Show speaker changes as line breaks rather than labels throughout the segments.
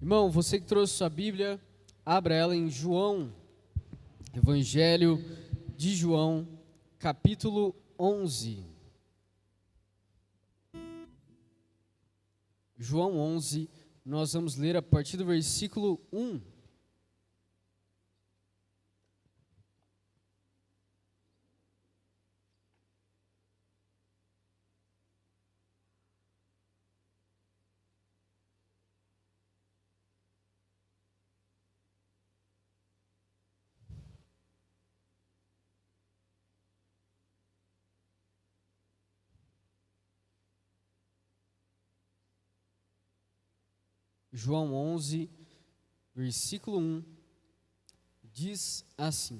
Irmão, você que trouxe sua Bíblia, abra ela em João, Evangelho de João, capítulo 11. João 11, nós vamos ler a partir do versículo 1. João 11, versículo 1, diz assim: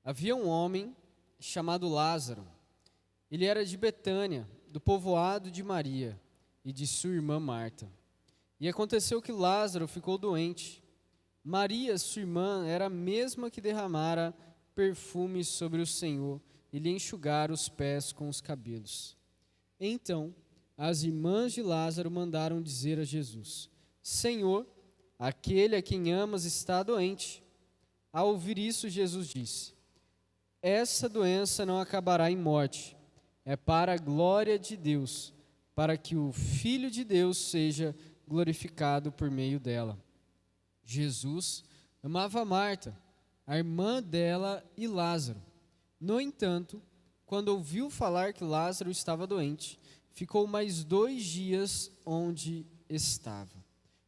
Havia um homem chamado Lázaro. Ele era de Betânia, do povoado de Maria e de sua irmã Marta. E aconteceu que Lázaro ficou doente. Maria, sua irmã, era a mesma que derramara perfume sobre o Senhor e lhe enxugara os pés com os cabelos. Então, as irmãs de Lázaro mandaram dizer a Jesus: Senhor, aquele a quem amas está doente. Ao ouvir isso, Jesus disse: Essa doença não acabará em morte, é para a glória de Deus, para que o Filho de Deus seja glorificado por meio dela. Jesus amava Marta, a irmã dela, e Lázaro. No entanto, quando ouviu falar que Lázaro estava doente, ficou mais 2 dias onde estava.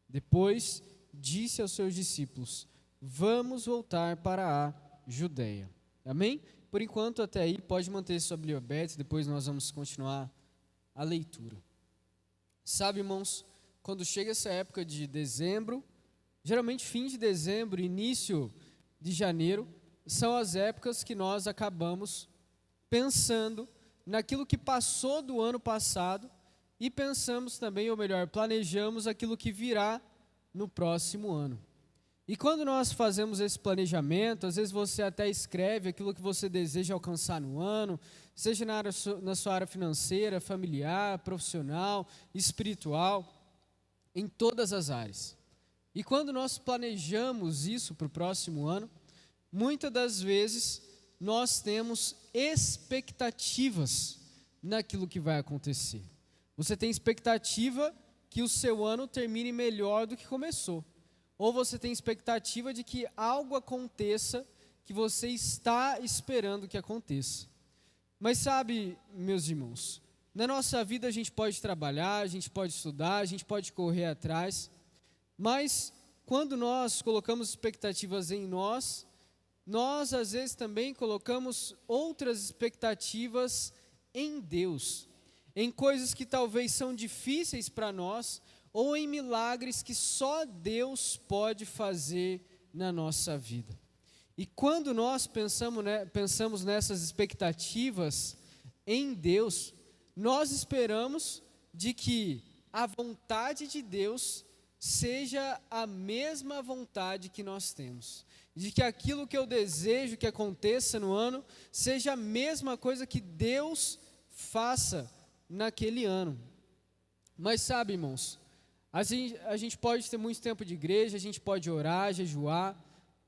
Depois disse aos seus discípulos: Vamos voltar para a Judeia. Amém? Por enquanto, até aí, pode manter sua Bíblia aberta, depois nós vamos continuar a leitura. Sabe, irmãos, quando chega essa época de dezembro, geralmente fim de dezembro, início de janeiro, são as épocas que nós acabamos pensando naquilo que passou do ano passado e pensamos também, ou melhor, planejamos aquilo que virá no próximo ano. E quando nós fazemos esse planejamento, às vezes você até escreve aquilo que você deseja alcançar no ano, seja na sua área financeira, familiar, profissional, espiritual, em todas as áreas. E quando nós planejamos isso para o próximo ano, muitas das vezes nós temos expectativas naquilo que vai acontecer. Você tem expectativa que o seu ano termine melhor do que começou. Ou você tem expectativa de que algo aconteça que você está esperando que aconteça. Mas sabe, meus irmãos, na nossa vida a gente pode trabalhar, a gente pode estudar, a gente pode correr atrás, mas quando nós colocamos expectativas em nós às vezes também colocamos outras expectativas em Deus, em coisas que talvez são difíceis para nós, ou em milagres que só Deus pode fazer na nossa vida. E quando nós pensamos nessas expectativas em Deus, nós esperamos de que a vontade de Deus seja a mesma vontade que nós temos. De que aquilo que eu desejo que aconteça no ano seja a mesma coisa que Deus faça naquele ano. Mas sabe, irmãos, a gente pode ter muito tempo de igreja, a gente pode orar, jejuar,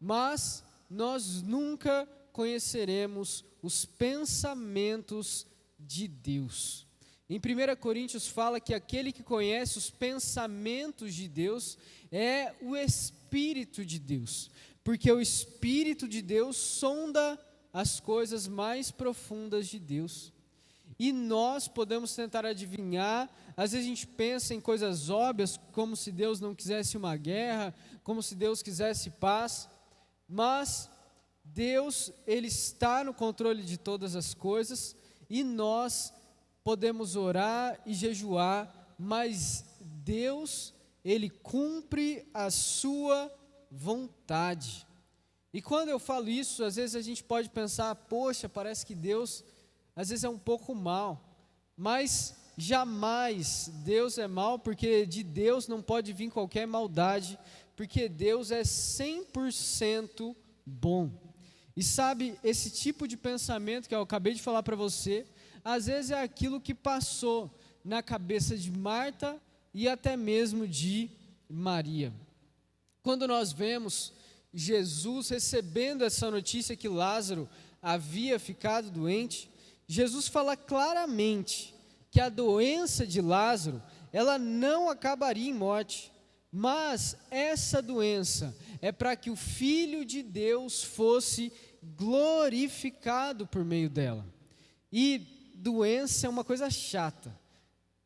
mas nós nunca conheceremos os pensamentos de Deus. Em 1 Coríntios fala que aquele que conhece os pensamentos de Deus é o Espírito de Deus. Porque o Espírito de Deus sonda as coisas mais profundas de Deus. E nós podemos tentar adivinhar, às vezes a gente pensa em coisas óbvias, como se Deus não quisesse uma guerra, como se Deus quisesse paz, mas Deus, Ele está no controle de todas as coisas, e nós podemos orar e jejuar, mas Deus, Ele cumpre a sua vontade. E quando eu falo isso, às vezes a gente pode pensar: poxa, parece que Deus às vezes é um pouco mal, mas jamais Deus é mal, porque de Deus não pode vir qualquer maldade, porque Deus é 100% bom. E sabe, esse tipo de pensamento que eu acabei de falar para você, às vezes é aquilo que passou na cabeça de Marta, e até mesmo de Maria. Quando nós vemos Jesus recebendo essa notícia que Lázaro havia ficado doente, Jesus fala claramente que a doença de Lázaro, ela não acabaria em morte, mas essa doença é para que o Filho de Deus fosse glorificado por meio dela. E doença é uma coisa chata.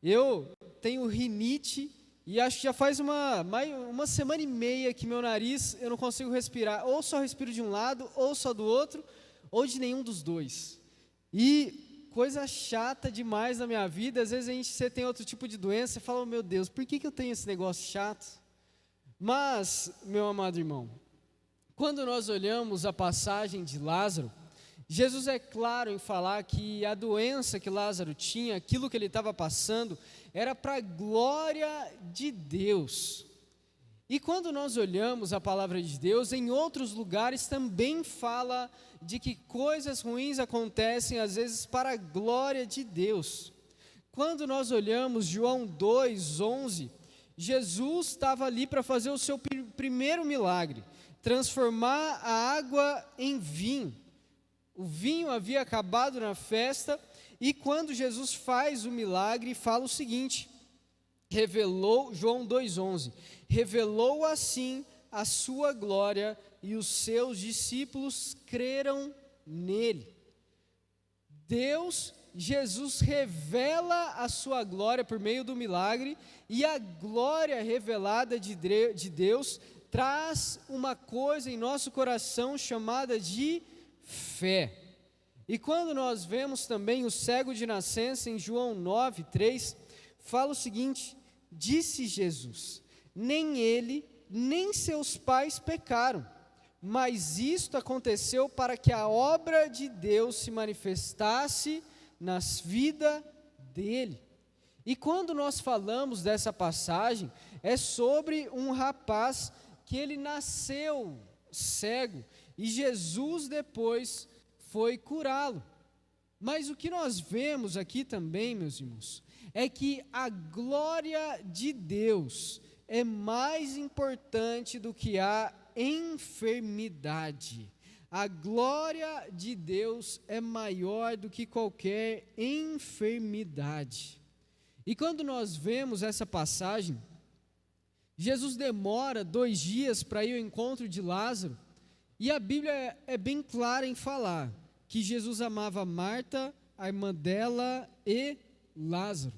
Eu tenho rinite e acho que já faz uma semana e meia que meu nariz, eu não consigo respirar, ou só respiro de um lado, ou só do outro, ou de nenhum dos dois. E coisa chata demais na minha vida. Às vezes você tem outro tipo de doença e fala, oh, meu Deus, por que eu tenho esse negócio chato? Mas, meu amado irmão, quando nós olhamos a passagem de Lázaro, Jesus é claro em falar que a doença que Lázaro tinha, aquilo que ele estava passando, era para a glória de Deus. E quando nós olhamos a palavra de Deus, em outros lugares também fala de que coisas ruins acontecem às vezes para a glória de Deus. Quando nós olhamos João 2:11, Jesus estava ali para fazer o seu primeiro milagre, transformar a água em vinho. O vinho havia acabado na festa, e quando Jesus faz o milagre, fala o seguinte, João 2:11, revelou assim a sua glória, e os seus discípulos creram nele. Jesus revela a sua glória por meio do milagre, e a glória revelada de Deus traz uma coisa em nosso coração chamada de fé. E quando nós vemos também o cego de nascença em João 9:3, fala o seguinte, disse Jesus, nem ele, nem seus pais pecaram, mas isto aconteceu para que a obra de Deus se manifestasse na vida dele. E quando nós falamos dessa passagem, é sobre um rapaz que ele nasceu cego, e Jesus depois foi curá-lo. Mas o que nós vemos aqui também, meus irmãos, é que a glória de Deus é mais importante do que a enfermidade. A glória de Deus é maior do que qualquer enfermidade. E quando nós vemos essa passagem, Jesus demora 2 dias para ir ao encontro de Lázaro, e a Bíblia é bem clara em falar que Jesus amava Marta, a irmã dela e Lázaro.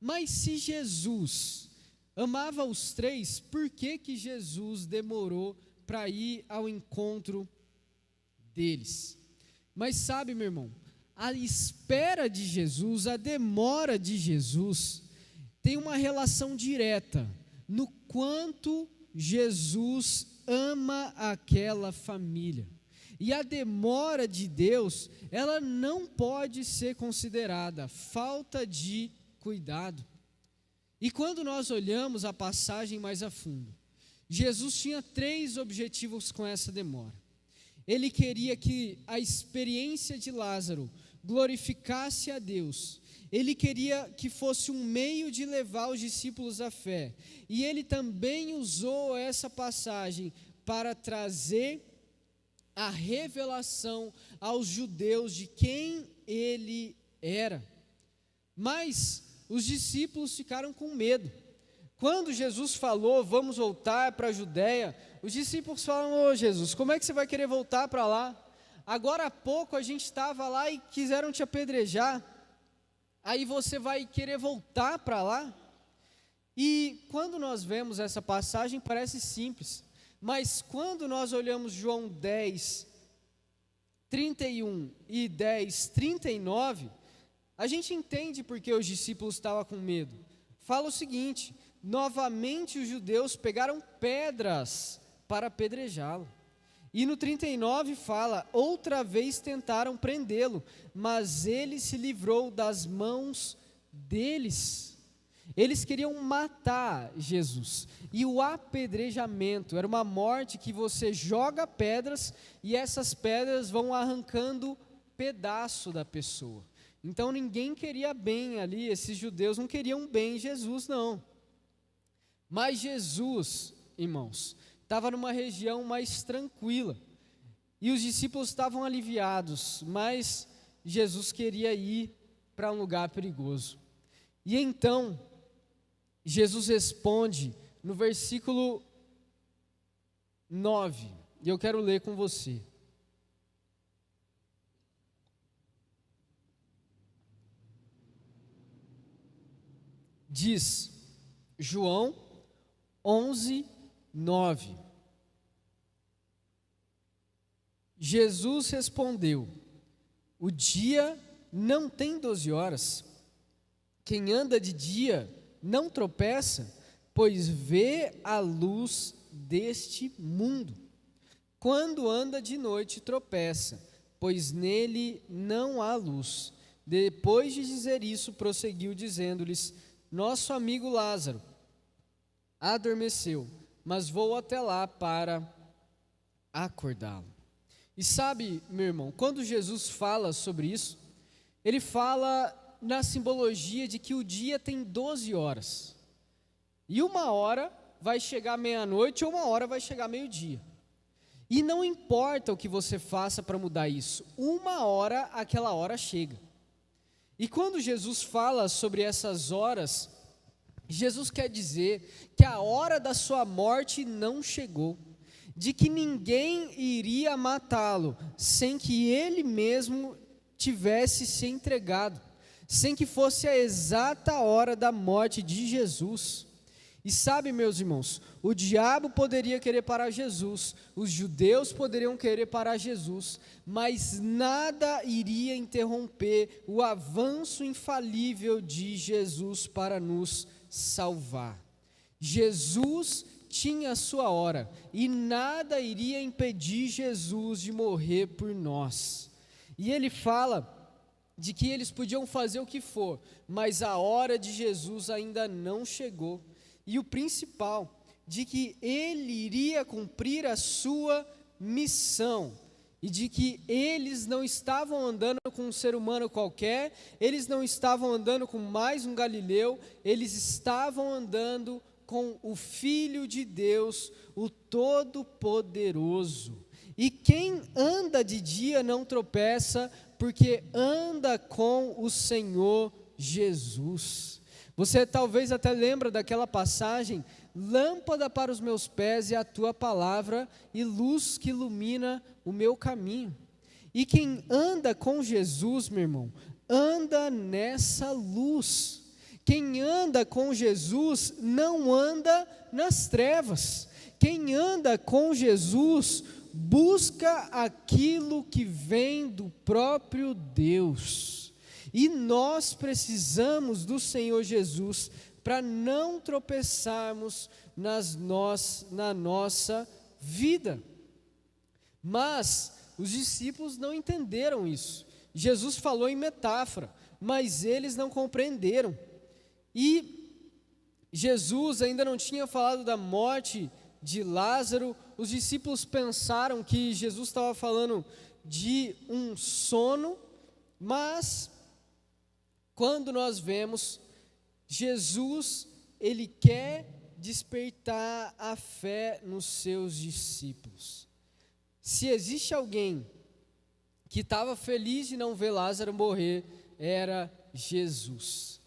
Mas se Jesus amava os 3, por que Jesus demorou para ir ao encontro deles? Mas sabe, meu irmão, a espera de Jesus, a demora de Jesus, tem uma relação direta no quanto Jesus ama aquela família. E a demora de Deus, ela não pode ser considerada falta de cuidado. E quando nós olhamos a passagem mais a fundo, Jesus tinha 3 objetivos com essa demora. Ele queria que a experiência de Lázaro glorificasse a Deus. Ele queria que fosse um meio de levar os discípulos à fé. E ele também usou essa passagem para trazer a revelação aos judeus de quem ele era. Mas os discípulos ficaram com medo. Quando Jesus falou, vamos voltar para a Judéia, os discípulos falaram, ô Jesus, como é que você vai querer voltar para lá? Agora há pouco a gente estava lá e quiseram te apedrejar, aí você vai querer voltar para lá? E quando nós vemos essa passagem parece simples, mas quando nós olhamos João 10:31 e 10:39, a gente entende porque os discípulos estavam com medo. Fala o seguinte, novamente os judeus pegaram pedras para apedrejá-lo. E no 39 fala, outra vez tentaram prendê-lo, mas ele se livrou das mãos deles. Eles queriam matar Jesus. E o apedrejamento era uma morte que você joga pedras e essas pedras vão arrancando pedaço da pessoa. Então ninguém queria bem ali, esses judeus não queriam bem Jesus não. Mas Jesus, irmãos, estava numa região mais tranquila. E os discípulos estavam aliviados, mas Jesus queria ir para um lugar perigoso. E então, Jesus responde no versículo 9, e eu quero ler com você. Diz João 11, 9. Jesus respondeu: o dia não tem 12 horas. Quem anda de dia não tropeça, pois vê a luz deste mundo. Quando anda de noite, tropeça, pois nele não há luz. Depois de dizer isso, prosseguiu dizendo-lhes: nosso amigo Lázaro adormeceu, mas vou até lá para acordá-lo. E sabe, meu irmão, quando Jesus fala sobre isso, ele fala na simbologia de que o dia tem 12 horas. E uma hora vai chegar meia-noite ou uma hora vai chegar meio-dia. E não importa o que você faça para mudar isso, uma hora, aquela hora chega. E quando Jesus fala sobre essas horas, Jesus quer dizer que a hora da sua morte não chegou, de que ninguém iria matá-lo sem que ele mesmo tivesse se entregado, sem que fosse a exata hora da morte de Jesus. E sabe, meus irmãos, o diabo poderia querer parar Jesus, os judeus poderiam querer parar Jesus, mas nada iria interromper o avanço infalível de Jesus para nos salvar. Jesus tinha a sua hora e nada iria impedir Jesus de morrer por nós. E ele fala de que eles podiam fazer o que for, mas a hora de Jesus ainda não chegou. E o principal, de que ele iria cumprir a sua missão, e de que eles não estavam andando com um ser humano qualquer, eles não estavam andando com mais um galileu, eles estavam andando com o Filho de Deus, o Todo-Poderoso. E quem anda de dia não tropeça, porque anda com o Senhor Jesus. Você talvez até lembra daquela passagem: lâmpada para os meus pés é a tua palavra e luz que ilumina o meu caminho. E quem anda com Jesus, meu irmão, anda nessa luz. Quem anda com Jesus não anda nas trevas. Quem anda com Jesus busca aquilo que vem do próprio Deus. E nós precisamos do Senhor Jesus para não tropeçarmos na nossa vida. Mas os discípulos não entenderam isso. Jesus falou em metáfora, mas eles não compreenderam. E Jesus ainda não tinha falado da morte de Lázaro. Os discípulos pensaram que Jesus estava falando de um sono, mas quando nós vemos Jesus, ele quer despertar a fé nos seus discípulos. Se existe alguém que estava feliz de não ver Lázaro morrer, era Jesus.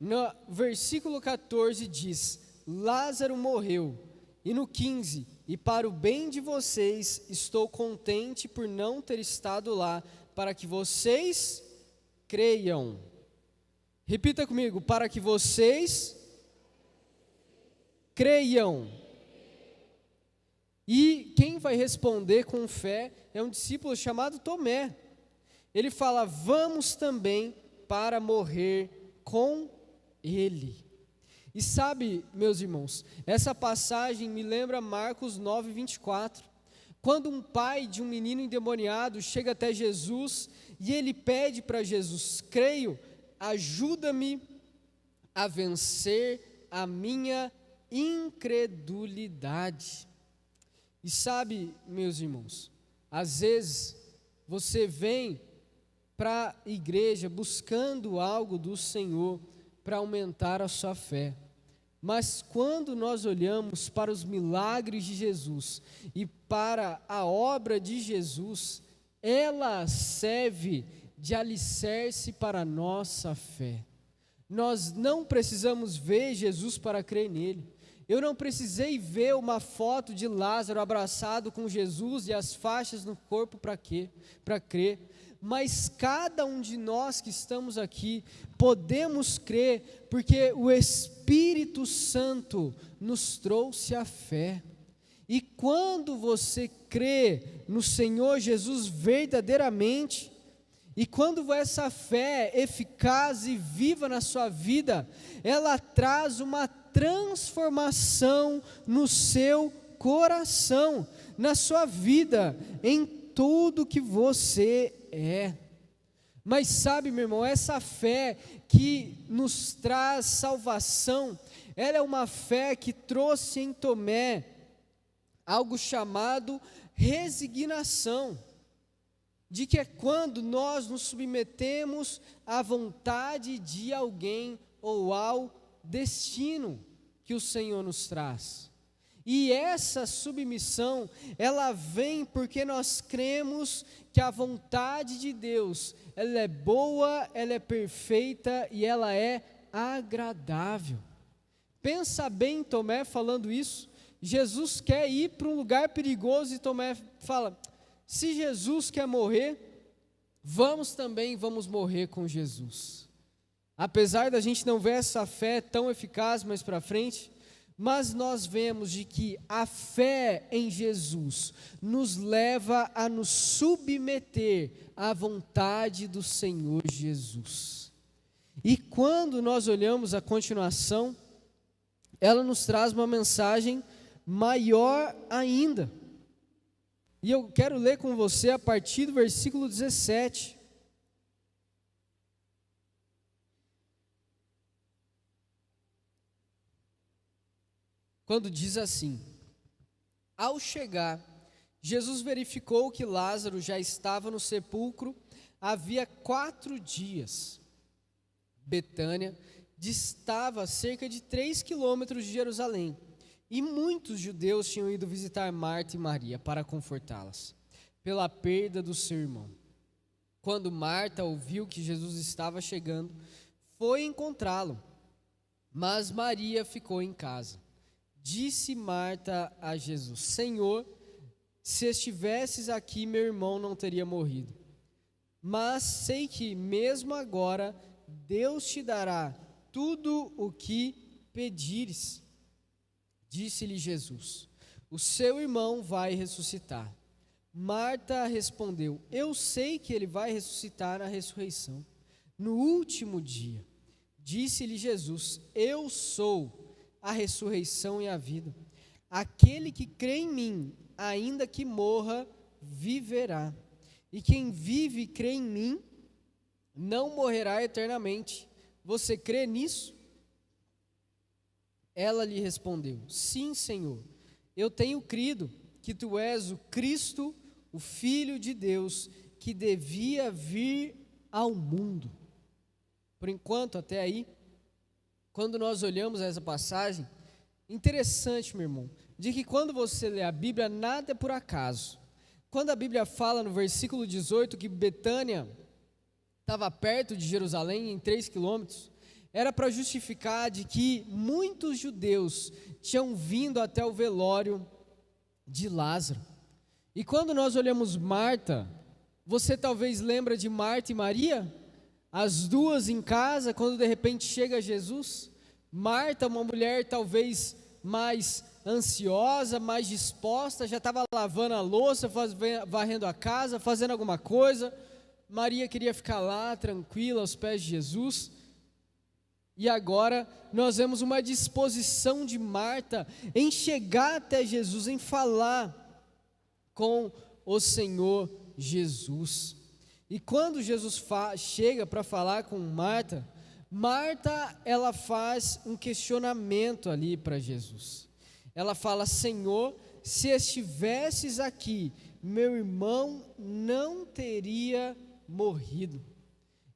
No versículo 14 diz: Lázaro morreu. E no 15: e para o bem de vocês, estou contente por não ter estado lá, para que vocês creiam. Repita comigo: para que vocês creiam. E quem vai responder com fé é um discípulo chamado Tomé. Ele fala: vamos também para morrer com ele. E sabe, meus irmãos, essa passagem me lembra Marcos 9, 24. Quando um pai de um menino endemoniado chega até Jesus e ele pede para Jesus: creio, ajuda-me a vencer a minha incredulidade. E sabe, meus irmãos, às vezes você vem para a igreja buscando algo do Senhor para aumentar a sua fé, Mas quando nós olhamos para os milagres de Jesus e para a obra de Jesus, ela serve de alicerce para a nossa fé. Nós não precisamos ver Jesus para crer nele. Eu não precisei ver uma foto de Lázaro abraçado com Jesus e as faixas no corpo para quê? Para crer. Mas cada um de nós que estamos aqui podemos crer, porque o Espírito Santo nos trouxe a fé. E quando você crê no Senhor Jesus verdadeiramente, e quando essa fé eficaz e viva na sua vida, ela traz uma transformação no seu coração, na sua vida, em tudo que você é. Mas sabe, meu irmão, essa fé que nos traz salvação, ela é uma fé que trouxe em Tomé algo chamado resignação, de que é quando nós nos submetemos à vontade de alguém ou ao destino que o Senhor nos traz. E essa submissão, ela vem porque nós cremos que a vontade de Deus, ela é boa, ela é perfeita e ela é agradável. Pensa bem Tomé falando isso. Jesus quer ir para um lugar perigoso e Tomé fala: se Jesus quer morrer, vamos morrer com Jesus. Apesar da gente não ver essa fé tão eficaz mais para frente, mas nós vemos de que a fé em Jesus nos leva a nos submeter à vontade do Senhor Jesus. E quando nós olhamos a continuação, ela nos traz uma mensagem maior ainda. E eu quero ler com você a partir do versículo 17. Quando diz assim: ao chegar, Jesus verificou que Lázaro já estava no sepulcro havia 4 dias. Betânia distava a cerca de 3 quilômetros de Jerusalém, e muitos judeus tinham ido visitar Marta e Maria para confortá-las, pela perda do seu irmão. Quando Marta ouviu que Jesus estava chegando, foi encontrá-lo, mas Maria ficou em casa. Disse Marta a Jesus: Senhor, se estivesses aqui, meu irmão não teria morrido. Mas sei que mesmo agora Deus te dará tudo o que pedires. Disse-lhe Jesus: o seu irmão vai ressuscitar. Marta respondeu: eu sei que ele vai ressuscitar na ressurreição, no último dia. Disse-lhe Jesus: eu sou a ressurreição e a vida. Aquele que crê em mim, ainda que morra, viverá. E quem vive e crê em mim, não morrerá eternamente. Você crê nisso? Ela lhe respondeu: sim, Senhor, eu tenho crido que tu és o Cristo, o Filho de Deus, que devia vir ao mundo. Por enquanto, até aí, quando nós olhamos essa passagem, interessante, meu irmão, de que quando você lê a Bíblia, nada é por acaso. Quando a Bíblia fala no versículo 18 que Betânia estava perto de Jerusalém, em 3 quilômetros, era para justificar de que muitos judeus tinham vindo até o velório de Lázaro. E quando nós olhamos Marta, você talvez lembra de Marta e Maria? As duas em casa, quando de repente chega Jesus. Marta, uma mulher talvez mais ansiosa, mais disposta, já estava lavando a louça, varrendo a casa, fazendo alguma coisa. Maria queria ficar lá, tranquila, aos pés de Jesus. E agora nós vemos uma disposição de Marta em chegar até Jesus, em falar com o Senhor Jesus. E quando Jesus chega para falar com Marta, ela faz um questionamento ali para Jesus. Ela fala: Senhor, se estivesses aqui, meu irmão não teria morrido.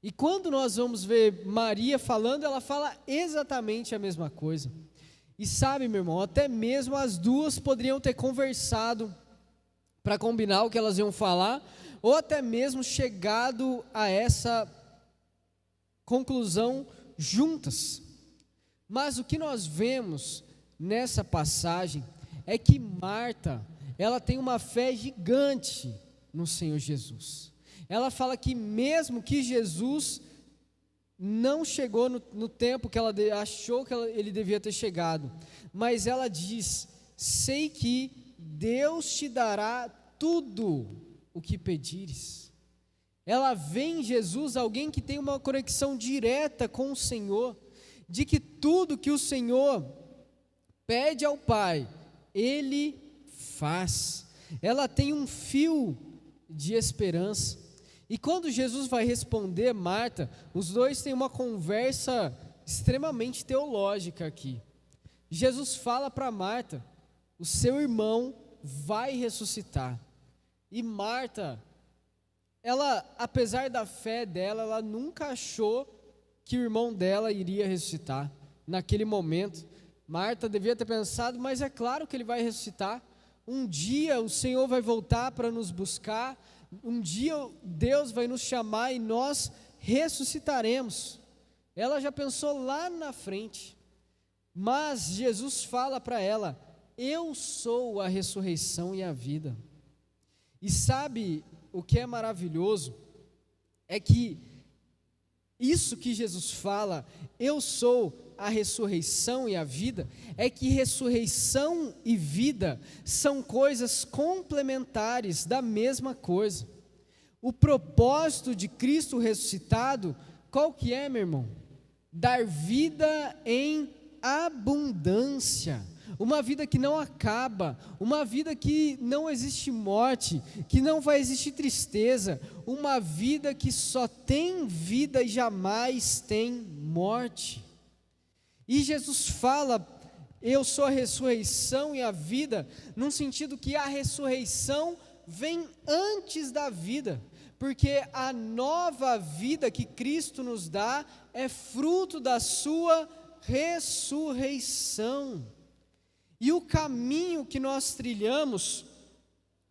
E quando nós vamos ver Maria falando, ela fala exatamente a mesma coisa. E sabe, meu irmão, até mesmo as duas poderiam ter conversado para combinar o que elas iam falar, ou até mesmo chegado a essa conclusão juntas. Mas o que nós vemos nessa passagem é que Marta, ela tem uma fé gigante no Senhor Jesus. Ela fala que mesmo que Jesus não chegou no tempo que ela achou que ele devia ter chegado, mas ela diz: sei que Deus te dará tudo o que pedires. Ela vê em Jesus alguém que tem uma conexão direta com o Senhor, de que tudo que o Senhor pede ao Pai, Ele faz. Ela tem um fio de esperança. E quando Jesus vai responder Marta, os dois têm uma conversa extremamente teológica aqui. Jesus fala para Marta: o seu irmão vai ressuscitar. E Marta, ela, apesar da fé dela, ela nunca achou que o irmão dela iria ressuscitar. Naquele momento, Marta devia ter pensado: mas é claro que ele vai ressuscitar. Um dia o Senhor vai voltar para nos buscar. Um dia Deus vai nos chamar e nós ressuscitaremos. Ela já pensou lá na frente. Mas Jesus fala para ela: eu sou a ressurreição e a vida. E sabe o que é maravilhoso? É que isso que Jesus fala, eu sou a ressurreição e a vida, é que ressurreição e vida são coisas complementares da mesma coisa. O propósito de Cristo ressuscitado, qual que é, meu irmão? Dar vida em abundância, uma vida que não acaba, uma vida que não existe morte, que não vai existir tristeza, uma vida que só tem vida e jamais tem morte. E Jesus fala: eu sou a ressurreição e a vida, num sentido que a ressurreição vem antes da vida, porque a nova vida que Cristo nos dá é fruto da sua ressurreição. E o caminho que nós trilhamos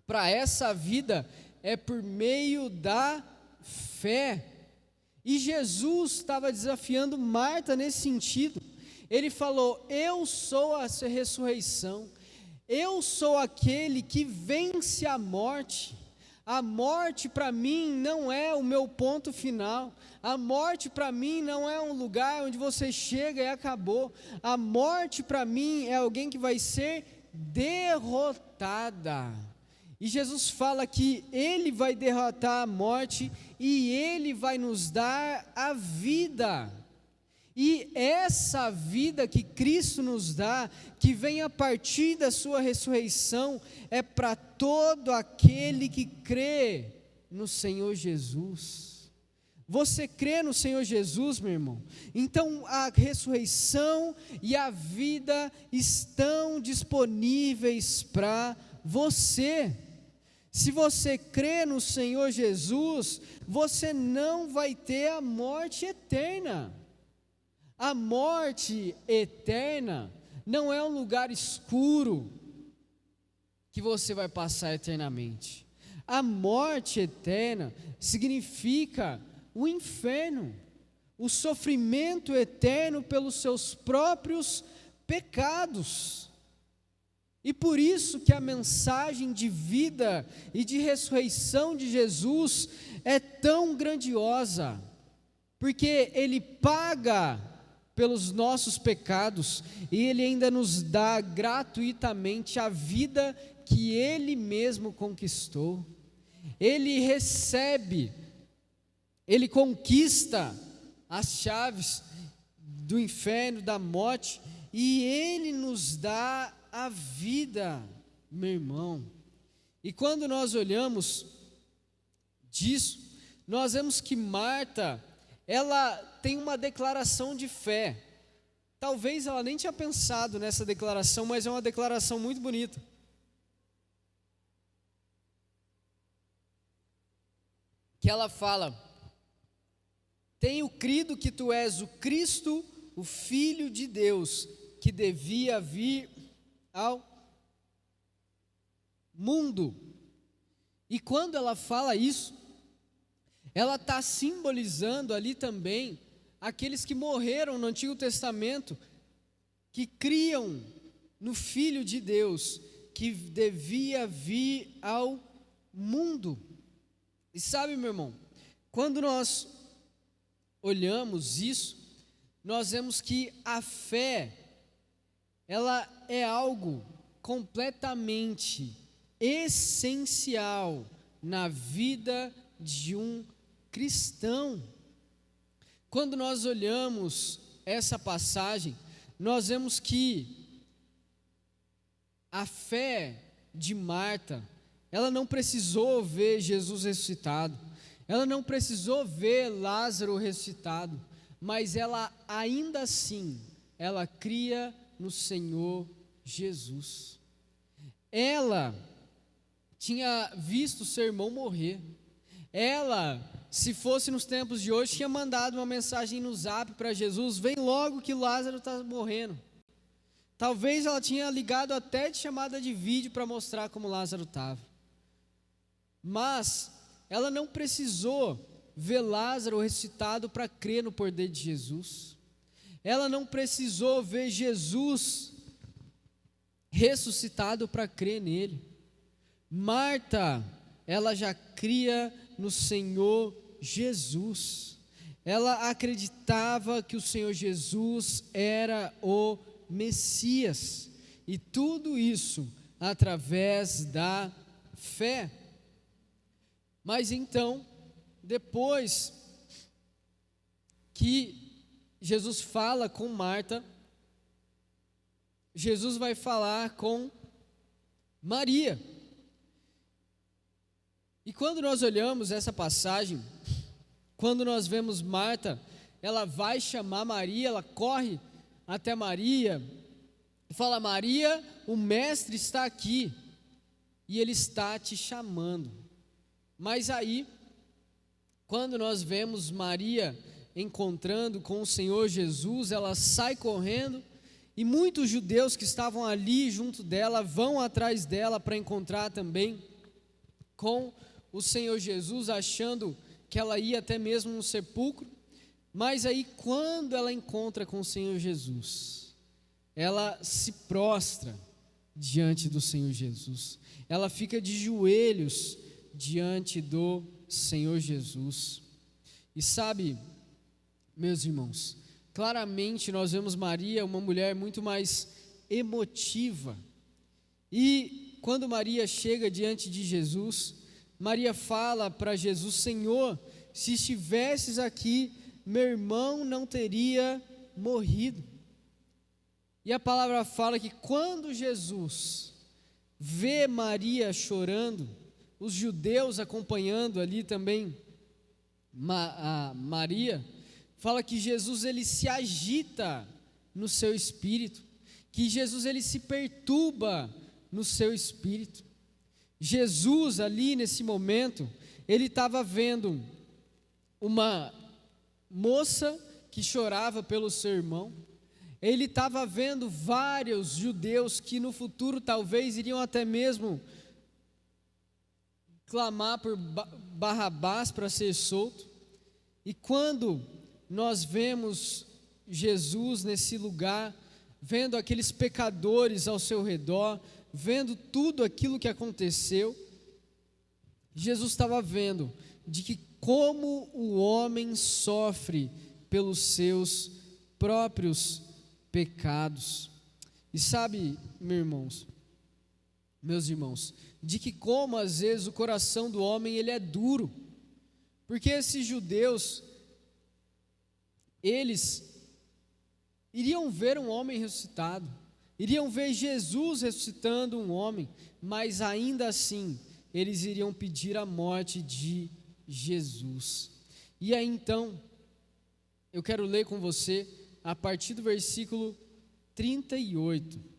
para essa vida é por meio da fé. E Jesus estava desafiando Marta nesse sentido. Ele falou: eu sou a ressurreição, eu sou aquele que vence a morte. A morte para mim não é o meu ponto final. A morte para mim não é um lugar onde você chega e acabou. A morte para mim é alguém que vai ser derrotada. E Jesus fala que Ele vai derrotar a morte e Ele vai nos dar a vida. E essa vida que Cristo nos dá, que vem a partir da sua ressurreição, é para todo aquele que crê no Senhor Jesus. Você crê no Senhor Jesus, meu irmão? Então a ressurreição e a vida estão disponíveis para você. Se você crê no Senhor Jesus, você não vai ter a morte eterna. A morte eterna não é um lugar escuro que você vai passar eternamente. A morte eterna significa o inferno, o sofrimento eterno pelos seus próprios pecados. E por isso que a mensagem de vida e de ressurreição de Jesus é tão grandiosa, porque Ele paga pelos nossos pecados, e Ele ainda nos dá gratuitamente a vida que Ele mesmo conquistou. Ele recebe, Ele conquista as chaves do inferno, da morte, e Ele nos dá a vida, meu irmão. E quando nós olhamos disso, nós vemos que Marta, ela tem uma declaração de fé. Talvez ela nem tinha pensado nessa declaração, mas é uma declaração muito bonita. Que ela fala: tenho crido que tu és o Cristo, o Filho de Deus, que devia vir ao mundo. E quando ela fala isso, ela está simbolizando ali também aqueles que morreram no Antigo Testamento, que criam no Filho de Deus, que devia vir ao mundo. E sabe, meu irmão, quando nós olhamos isso, nós vemos que a fé, ela é algo completamente essencial na vida de um cristão. Quando nós olhamos essa passagem, nós vemos que a fé de Marta, ela não precisou ver Jesus ressuscitado, ela não precisou ver Lázaro ressuscitado, mas ela ainda assim, ela cria no Senhor Jesus. Ela tinha visto seu irmão morrer. Ela, se fosse nos tempos de hoje, tinha mandado uma mensagem no zap para Jesus: vem logo que Lázaro está morrendo. Talvez ela tinha ligado até de chamada de vídeo para mostrar como Lázaro estava. Mas ela não precisou ver Lázaro ressuscitado para crer no poder de Jesus. Ela não precisou ver Jesus ressuscitado para crer nele. Marta, ela já cria no Senhor Jesus. Ela acreditava que o Senhor Jesus era o Messias, e tudo isso através da fé. Mas então, depois que Jesus fala com Marta, Jesus vai falar com Maria. E quando nós olhamos essa passagem, quando nós vemos Marta, ela vai chamar Maria, ela corre até Maria e fala: Maria, o mestre está aqui e ele está te chamando. Mas aí, quando nós vemos Maria encontrando com o Senhor Jesus, ela sai correndo, e muitos judeus que estavam ali junto dela vão atrás dela para encontrar também com o Senhor Jesus, achando que ela ia até mesmo no sepulcro. Mas aí, quando ela encontra com o Senhor Jesus, ela se prostra diante do Senhor Jesus, ela fica de joelhos diante do Senhor Jesus. E sabe, meus irmãos, claramente nós vemos Maria uma mulher muito mais emotiva. E quando Maria chega diante de Jesus, Maria fala para Jesus: Senhor, se estivesses aqui, meu irmão não teria morrido. E a palavra fala que quando Jesus vê Maria chorando, os judeus acompanhando ali também a Maria, fala que Jesus ele se agita no seu espírito, que Jesus ele se perturba no seu espírito. Jesus ali nesse momento, ele estava vendo uma moça que chorava pelo seu irmão. Ele estava vendo vários judeus que no futuro talvez iriam até mesmo clamar por Barrabás para ser solto. E quando nós vemos Jesus nesse lugar, vendo aqueles pecadores ao seu redor, vendo tudo aquilo que aconteceu, Jesus estava vendo de que como o homem sofre pelos seus próprios pecados. E sabe, meus irmãos, de que como às vezes o coração do homem ele é duro, porque esses judeus, eles iriam ver um homem ressuscitado, iriam ver Jesus ressuscitando um homem, mas ainda assim, eles iriam pedir a morte de Jesus. E aí então, eu quero ler com você a partir do versículo 38.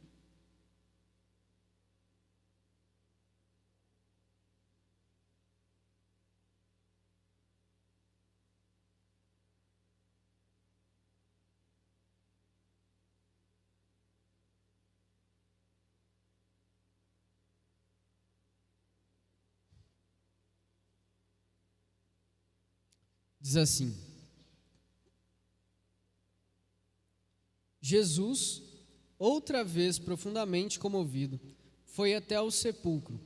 Diz assim: Jesus, outra vez profundamente comovido, foi até o sepulcro.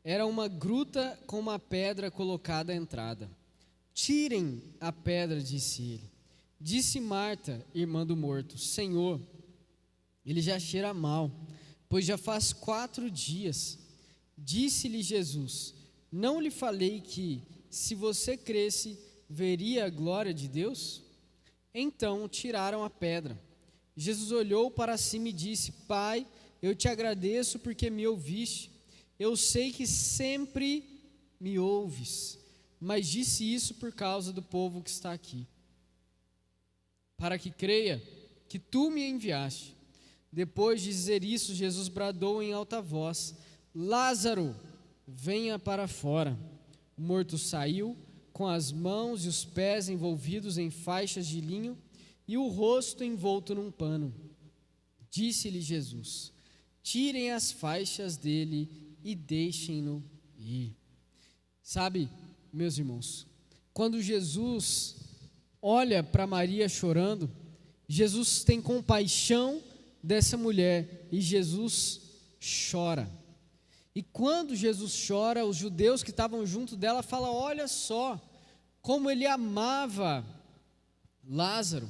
Era uma gruta com uma pedra colocada à entrada. Tirem a pedra, disse ele. Disse Marta, irmã do morto: Senhor, ele já cheira mal, pois já faz 4 dias. Disse-lhe Jesus: não lhe falei que, se você cresce, veria a glória de Deus? Então tiraram a pedra. Jesus olhou para cima e disse: Pai, eu te agradeço porque me ouviste. Eu sei que sempre me ouves, mas disse isso por causa do povo que está aqui, para que creia que tu me enviaste. Depois de dizer isso, Jesus bradou em alta voz: Lázaro, venha para fora. O morto saiu, com as mãos e os pés envolvidos em faixas de linho e o rosto envolto num pano. Disse-lhe Jesus: tirem as faixas dele e deixem-no ir. Sabe, meus irmãos, quando Jesus olha para Maria chorando, Jesus tem compaixão dessa mulher e Jesus chora. E quando Jesus chora, os judeus que estavam junto dela falam: olha só como ele amava Lázaro.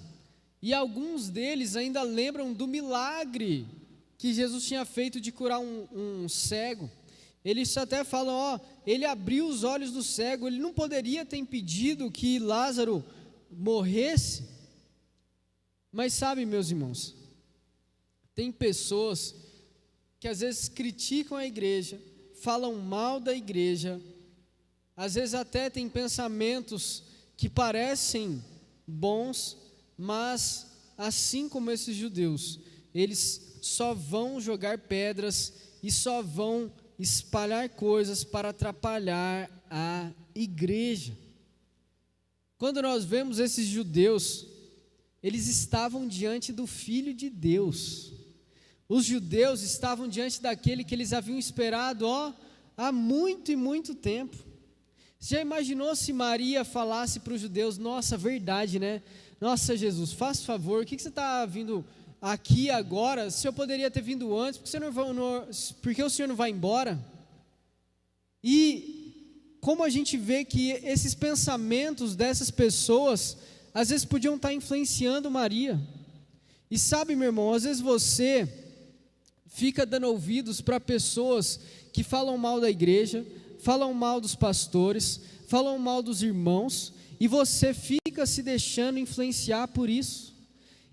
E alguns deles ainda lembram do milagre que Jesus tinha feito de curar um cego. Eles até falam: ó, ele abriu os olhos do cego, ele não poderia ter impedido que Lázaro morresse. Mas sabe, meus irmãos, tem pessoas que às vezes criticam a igreja, falam mal da igreja, às vezes até tem pensamentos que parecem bons, mas assim como esses judeus, eles só vão jogar pedras e só vão espalhar coisas para atrapalhar a igreja. Quando nós vemos esses judeus, eles estavam diante do Filho de Deus. Os judeus estavam diante daquele que eles haviam esperado, há muito e muito tempo. Você já imaginou se Maria falasse para os judeus: nossa, verdade, né? Nossa, Jesus, faz favor, o que você está vindo aqui agora? Se eu poderia ter vindo antes, porque o Senhor não vai embora? E como a gente vê que esses pensamentos dessas pessoas, às vezes podiam estar influenciando Maria. E sabe, meu irmão, às vezes você fica dando ouvidos para pessoas que falam mal da igreja, falam mal dos pastores, falam mal dos irmãos, e você fica se deixando influenciar por isso.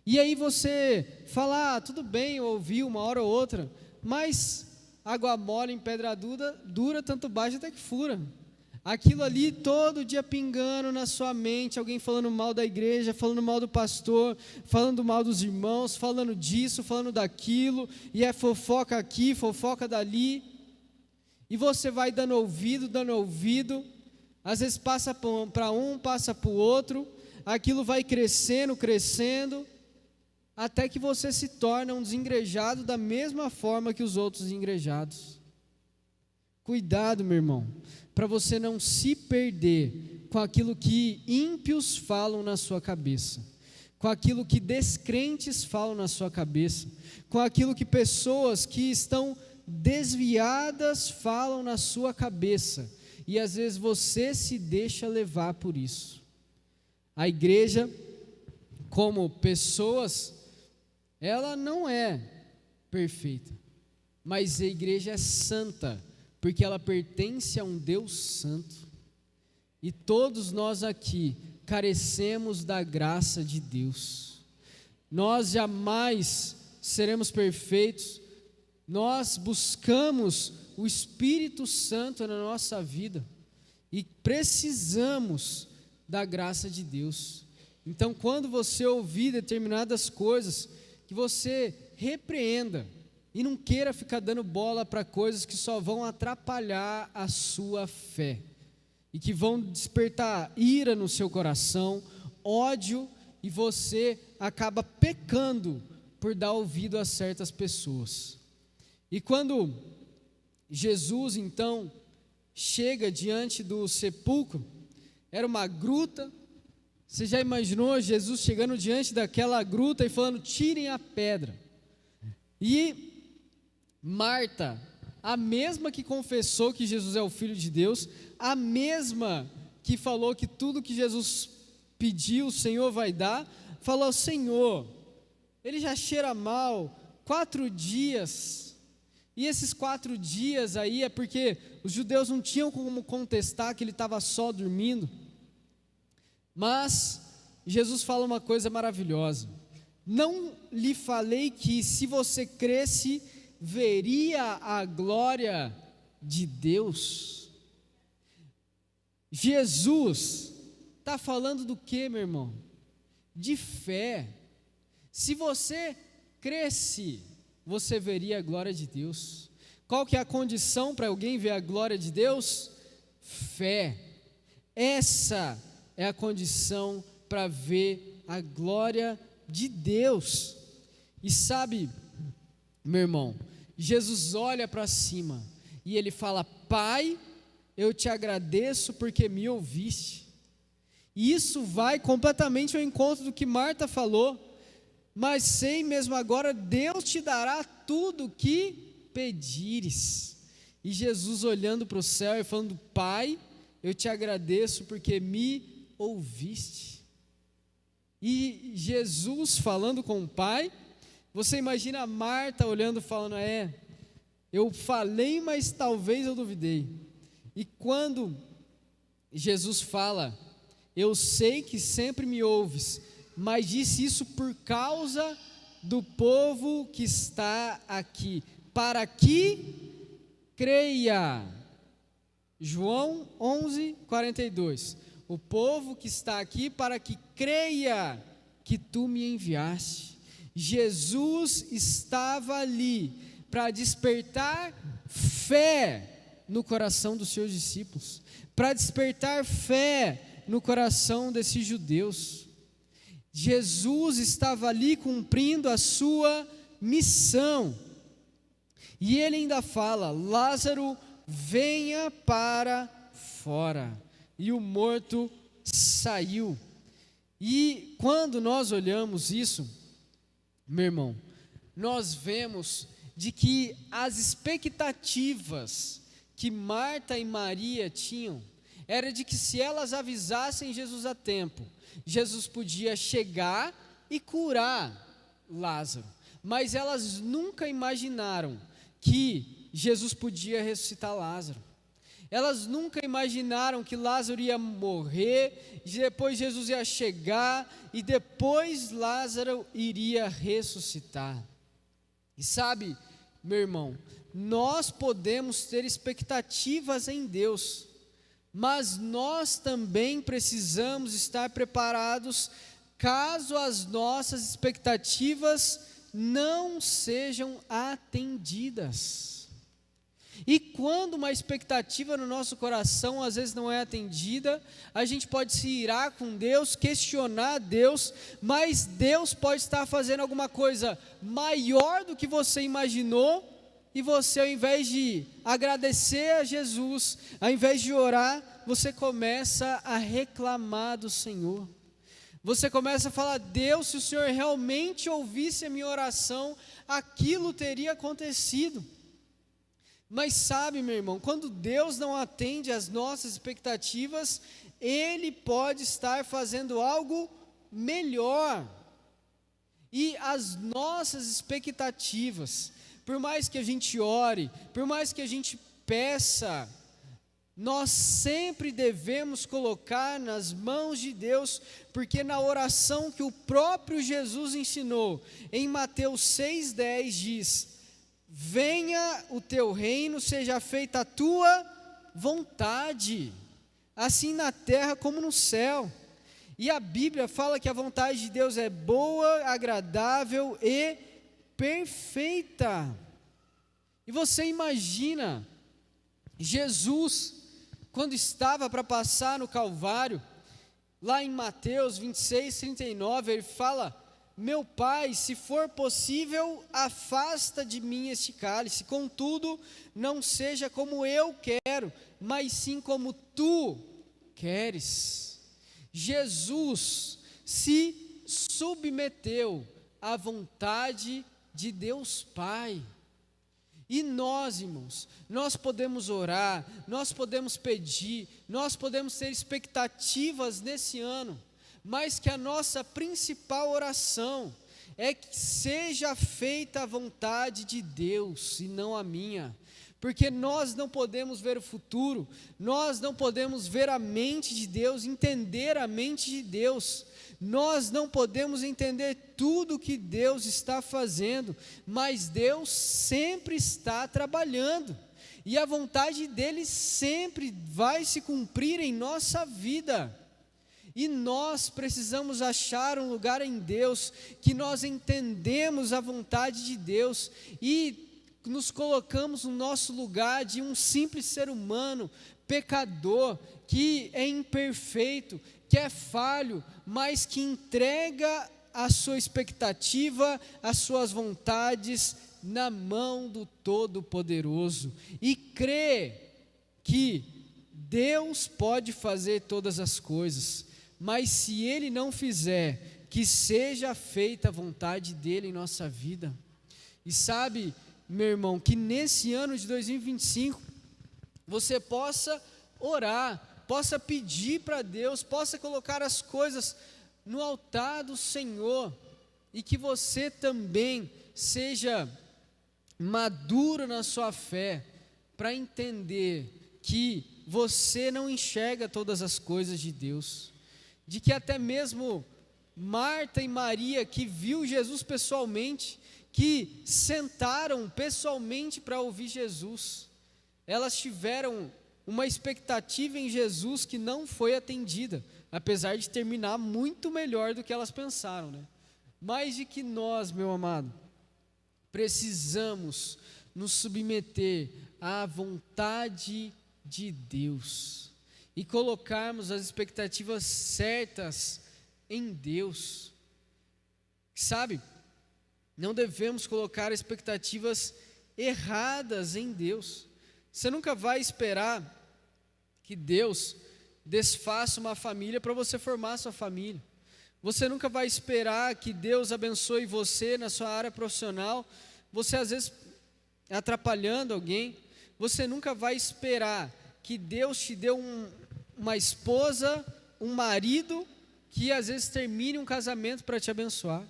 E aí você fala: tudo bem, eu ouvi uma hora ou outra, mas água mole em pedra dura, tanto bate até que fura. Aquilo ali todo dia pingando na sua mente, alguém falando mal da igreja, falando mal do pastor, falando mal dos irmãos, falando disso, falando daquilo, e é fofoca aqui, fofoca dali, e você vai dando ouvido, às vezes passa para um, passa para o outro, aquilo vai crescendo, até que você se torna um desengrejado da mesma forma que os outros desengrajados. Cuidado, meu irmão, para você não se perder com aquilo que ímpios falam na sua cabeça, com aquilo que descrentes falam na sua cabeça, com aquilo que pessoas que estão desviadas falam na sua cabeça, e às vezes você se deixa levar por isso. A igreja, como pessoas, ela não é perfeita, mas a igreja é santa, porque ela pertence a um Deus santo, e todos nós aqui carecemos da graça de Deus. Nós jamais seremos perfeitos, nós buscamos o Espírito Santo na nossa vida, e precisamos da graça de Deus. Então, quando você ouvir determinadas coisas, que você repreenda, e não queira ficar dando bola para coisas que só vão atrapalhar a sua fé, e que vão despertar ira no seu coração, ódio, e você acaba pecando por dar ouvido a certas pessoas. E quando Jesus então chega diante do sepulcro, era uma gruta, Você já imaginou Jesus chegando diante daquela gruta e falando: tirem a pedra? E Marta, a mesma que confessou que Jesus é o Filho de Deus, a mesma que falou que tudo que Jesus pediu o Senhor vai dar, falou: Senhor, ele já cheira mal 4 dias, e esses 4 dias aí é porque os judeus não tinham como contestar que ele estava só dormindo. Mas Jesus fala uma coisa maravilhosa: não lhe falei que se você cresce, veria a glória de Deus? Jesus está falando do que, meu irmão? De fé. Se você cresce, você veria a glória de Deus. Qual que é a condição para alguém ver a glória de Deus? Fé. Essa é a condição para ver a glória de Deus. E sabe, meu irmão, Jesus olha para cima e ele fala: Pai, eu te agradeço porque me ouviste. E isso vai completamente ao encontro do que Marta falou: mas sei mesmo agora, Deus te dará tudo o que pedires. E Jesus olhando para o céu e falando: Pai, eu te agradeço porque me ouviste. E Jesus falando com o Pai, você imagina a Marta olhando e falando: eu falei, mas talvez eu duvidei. E quando Jesus fala: eu sei que sempre me ouves, mas disse isso por causa do povo que está aqui, para que creia. João 11:42. O povo que está aqui para que creia que tu me enviaste. Jesus estava ali para despertar fé no coração dos seus discípulos, para despertar fé no coração desses judeus. Jesus estava ali cumprindo a sua missão. E ele ainda fala: Lázaro, venha para fora. E o morto saiu. E quando nós olhamos isso, meu irmão, nós vemos de que as expectativas que Marta e Maria tinham era de que, se elas avisassem Jesus a tempo, Jesus podia chegar e curar Lázaro. Mas elas nunca imaginaram que Jesus podia ressuscitar Lázaro. Elas nunca imaginaram que Lázaro ia morrer, e depois Jesus ia chegar, e depois Lázaro iria ressuscitar. E sabe, meu irmão, nós podemos ter expectativas em Deus, mas nós também precisamos estar preparados caso as nossas expectativas não sejam atendidas. E quando uma expectativa no nosso coração às vezes não é atendida, a gente pode se irar com Deus, questionar Deus, mas Deus pode estar fazendo alguma coisa maior do que você imaginou, e você, ao invés de agradecer a Jesus, ao invés de orar, você começa a reclamar do Senhor. Você começa a falar: Deus, se o Senhor realmente ouvisse a minha oração, aquilo teria acontecido. Mas sabe, meu irmão, quando Deus não atende às nossas expectativas, Ele pode estar fazendo algo melhor. E as nossas expectativas, por mais que a gente ore, por mais que a gente peça, nós sempre devemos colocar nas mãos de Deus, porque na oração que o próprio Jesus ensinou, em Mateus 6,10 diz: venha o teu reino, seja feita a tua vontade, assim na terra como no céu. E a Bíblia fala que a vontade de Deus é boa, agradável e perfeita. E você imagina Jesus, quando estava para passar no Calvário, lá em Mateus 26:39, ele fala: meu Pai, se for possível, afasta de mim este cálice, contudo, não seja como eu quero, mas sim como tu queres. Jesus se submeteu à vontade de Deus Pai. E nós, irmãos, nós podemos orar, nós podemos pedir, nós podemos ter expectativas nesse ano, mas que a nossa principal oração é que seja feita a vontade de Deus e não a minha, porque nós não podemos ver o futuro, nós não podemos ver a mente de Deus, entender a mente de Deus, nós não podemos entender tudo que Deus está fazendo, mas Deus sempre está trabalhando, e a vontade dEle sempre vai se cumprir em nossa vida. E nós precisamos achar um lugar em Deus, que nós entendemos a vontade de Deus e nos colocamos no nosso lugar de um simples ser humano, pecador, que é imperfeito, que é falho, mas que entrega a sua expectativa, as suas vontades na mão do Todo-Poderoso e crê que Deus pode fazer todas as coisas, mas se Ele não fizer, que seja feita a vontade dEle em nossa vida. E sabe, meu irmão, que nesse ano de 2025, você possa orar, possa pedir para Deus, possa colocar as coisas no altar do Senhor, e que você também seja maduro na sua fé, para entender que você não enxerga todas as coisas de Deus, de que até mesmo Marta e Maria, que viu Jesus pessoalmente, que sentaram pessoalmente para ouvir Jesus, elas tiveram uma expectativa em Jesus que não foi atendida, apesar de terminar muito melhor do que elas pensaram, né? Mas de que nós, meu amado, precisamos nos submeter à vontade de Deus e colocarmos as expectativas certas em Deus. Sabe, não devemos colocar expectativas erradas em Deus. Você nunca vai esperar que Deus desfaça uma família para você formar a sua família. Você nunca vai esperar que Deus abençoe você na sua área profissional, você às vezes atrapalhando alguém. Você nunca vai esperar que Deus te dê uma esposa, um marido, que às vezes termine um casamento para te abençoar.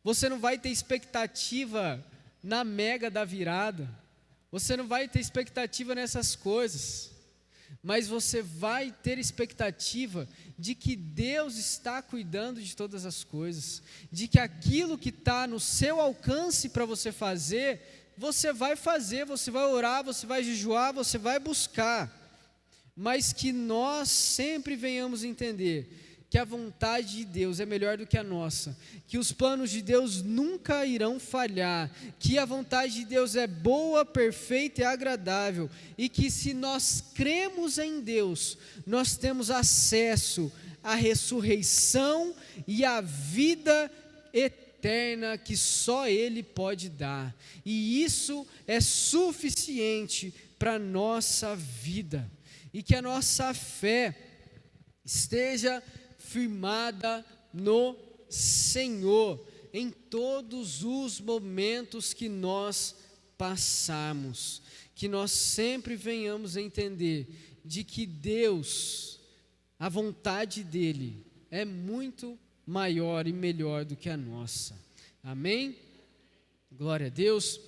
Você não vai ter expectativa na mega da virada, você não vai ter expectativa nessas coisas, mas você vai ter expectativa de que Deus está cuidando de todas as coisas, de que aquilo que está no seu alcance para você fazer, você vai fazer, você vai orar, você vai jejuar, você vai buscar, mas que nós sempre venhamos entender que a vontade de Deus é melhor do que a nossa, que os planos de Deus nunca irão falhar, que a vontade de Deus é boa, perfeita e agradável, e que se nós cremos em Deus, nós temos acesso à ressurreição e à vida eterna que só Ele pode dar, e isso é suficiente para a nossa vida, e que a nossa fé esteja firmada no Senhor, em todos os momentos que nós passarmos, que nós sempre venhamos a entender de que Deus, a vontade dEle é muito maior e melhor do que a nossa. Amém? Glória a Deus.